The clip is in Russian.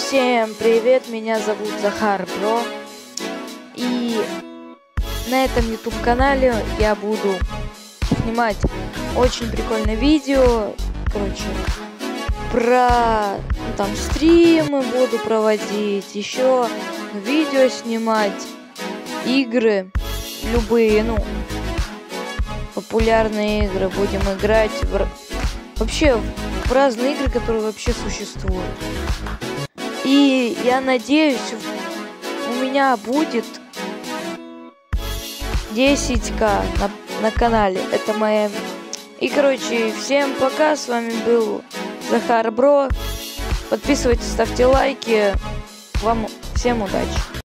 Всем привет, меня зовут Захар Бро. И на этом YouTube канале я буду снимать очень прикольное видео. Короче, про там стримы буду проводить, еще видео снимать, игры, любые, популярные игры будем играть вообще в разные игры, которые вообще существуют. И я надеюсь, у меня будет 10К на канале. Это моя... И, короче, всем пока. С вами был Захар Бро. Подписывайтесь, ставьте лайки. Вам всем удачи.